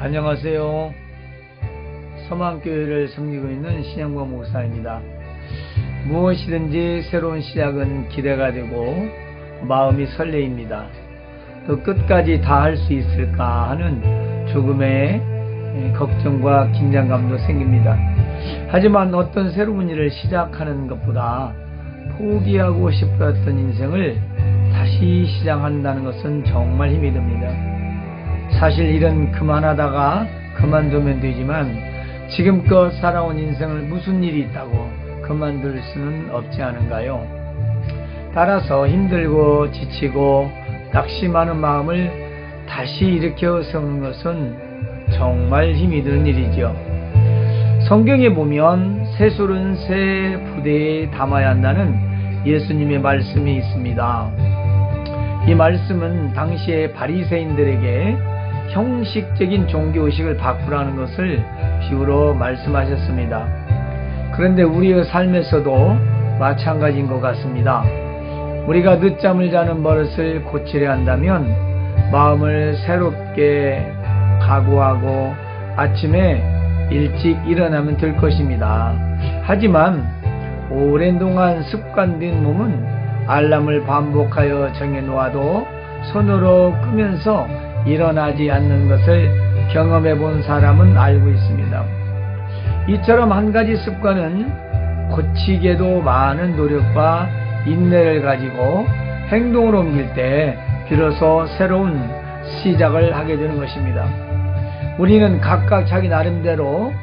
안녕하세요. 서망교회를 섬기고 있는 신영광 목사입니다. 무엇이든지 새로운 시작은 기대가 되고 마음이 설레입니다. 또 끝까지 다 할 수 있을까 하는 조금의 걱정과 긴장감도 생깁니다. 하지만 어떤 새로운 일을 시작하는 것보다 포기하고 싶었던 인생을 다시 시작한다는 것은 정말 힘이 듭니다. 사실 일은 그만하다가 그만두면 되지만 지금껏 살아온 인생을 무슨 일이 있다고 그만둘 수는 없지 않은가요? 따라서 힘들고 지치고 낙심하는 마음을 다시 일으켜 세우는 것은 정말 힘이 드는 일이죠. 성경에 보면 새술은 새 부대에 담아야 한다는 예수님의 말씀이 있습니다. 이 말씀은 당시의 바리새인들에게 형식적인 종교의식을 바꾸라는 것을 비유로 말씀하셨습니다. 그런데 우리의 삶에서도 마찬가지인 것 같습니다. 우리가 늦잠을 자는 버릇을 고치려 한다면 마음을 새롭게 각오하고 아침에 일찍 일어나면 될 것입니다. 하지만 오랜 동안 습관된 몸은 알람을 반복하여 정해놓아도 손으로 끄면서 일어나지 않는 것을 경험해 본 사람은 알고 있습니다. 이처럼 한 가지 습관은 고치기에도 많은 노력과 인내를 가지고 행동으로 옮길 때 비로소 새로운 시작을 하게 되는 것입니다. 우리는 각각 자기 나름대로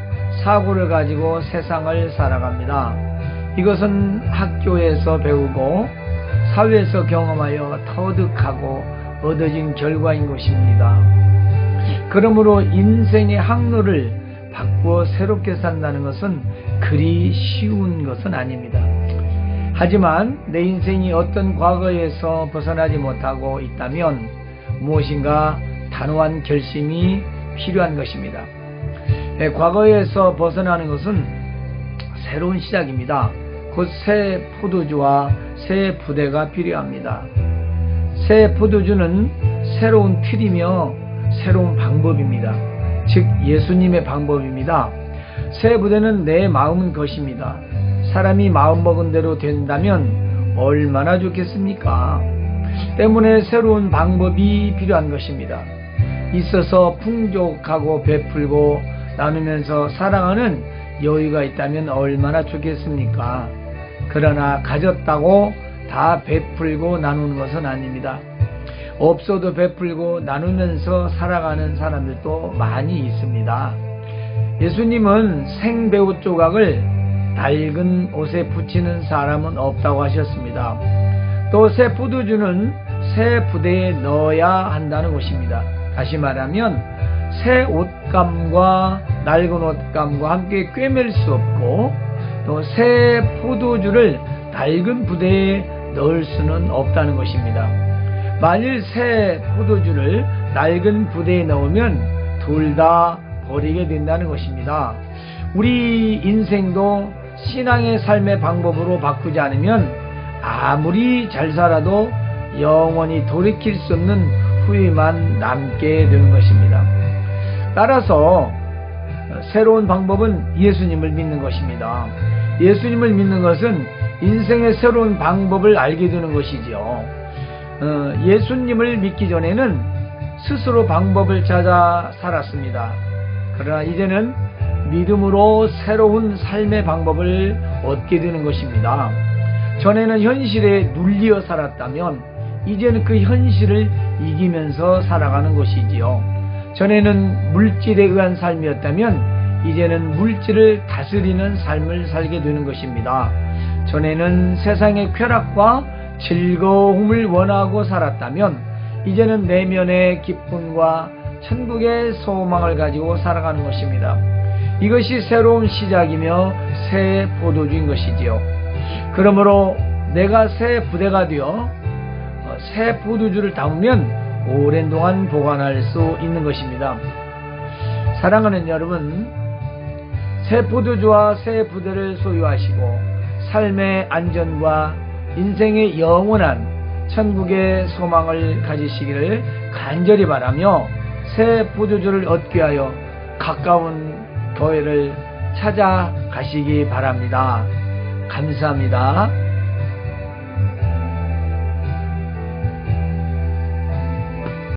사고를 가지고 세상을 살아갑니다. 이것은 학교에서 배우고 사회에서 경험하여 터득하고 얻어진 결과인 것입니다. 그러므로 인생의 항로를 바꾸어 새롭게 산다는 것은 그리 쉬운 것은 아닙니다. 하지만 내 인생이 어떤 과거에서 벗어나지 못하고 있다면 무엇인가 단호한 결심이 필요한 것입니다. 과거에서 벗어나는 것은 새로운 시작입니다. 곧 새 포도주와 새 부대가 필요합니다. 새 포도주는 새로운 틀이며 새로운 방법입니다. 즉 예수님의 방법입니다. 새 부대는 내 마음은 것입니다. 사람이 마음먹은 대로 된다면 얼마나 좋겠습니까? 때문에 새로운 방법이 필요한 것입니다. 있어서 풍족하고 베풀고 나누면서 사랑하는 여유가 있다면 얼마나 좋겠습니까? 그러나 가졌다고 다 베풀고 나누는 것은 아닙니다. 없어도 베풀고 나누면서 살아가는 사람들도 많이 있습니다. 예수님은 생배옷 조각을 낡은 옷에 붙이는 사람은 없다고 하셨습니다. 또 새 포도주는 새 부대에 넣어야 한다는 것입니다. 다시 말하면 새 옷감과 낡은 옷감과 함께 꿰맬 수 없고 또 새 포도주를 낡은 부대에 넣을 수는 없다는 것입니다. 만일 새 포도주를 낡은 부대에 넣으면 둘 다 버리게 된다는 것입니다. 우리 인생도 신앙의 삶의 방법으로 바꾸지 않으면 아무리 잘 살아도 영원히 돌이킬 수 없는 후회만 남게 되는 것입니다. 따라서 새로운 방법은 예수님을 믿는 것입니다. 예수님을 믿는 것은 인생의 새로운 방법을 알게 되는 것이지요. 예수님을 믿기 전에는 스스로 방법을 찾아 살았습니다. 그러나 이제는 믿음으로 새로운 삶의 방법을 얻게 되는 것입니다. 전에는 현실에 눌려 살았다면 이제는 그 현실을 이기면서 살아가는 것이지요. 전에는 물질에 의한 삶이었다면 이제는 물질을 다스리는 삶을 살게 되는 것입니다. 전에는 세상의 쾌락과 즐거움을 원하고 살았다면 이제는 내면의 기쁨과 천국의 소망을 가지고 살아가는 것입니다. 이것이 새로운 시작이며 새 포도주인 것이지요. 그러므로 내가 새 부대가 되어 새 포도주를 담으면 오랜 동안 보관할 수 있는 것입니다. 사랑하는 여러분, 새 포도주와 새 부대를 소유하시고 삶의 안전과 인생의 영원한 천국의 소망을 가지시기를 간절히 바라며 새 보조주를 얻기 위하여 가까운 교회를 찾아가시기 바랍니다. 감사합니다.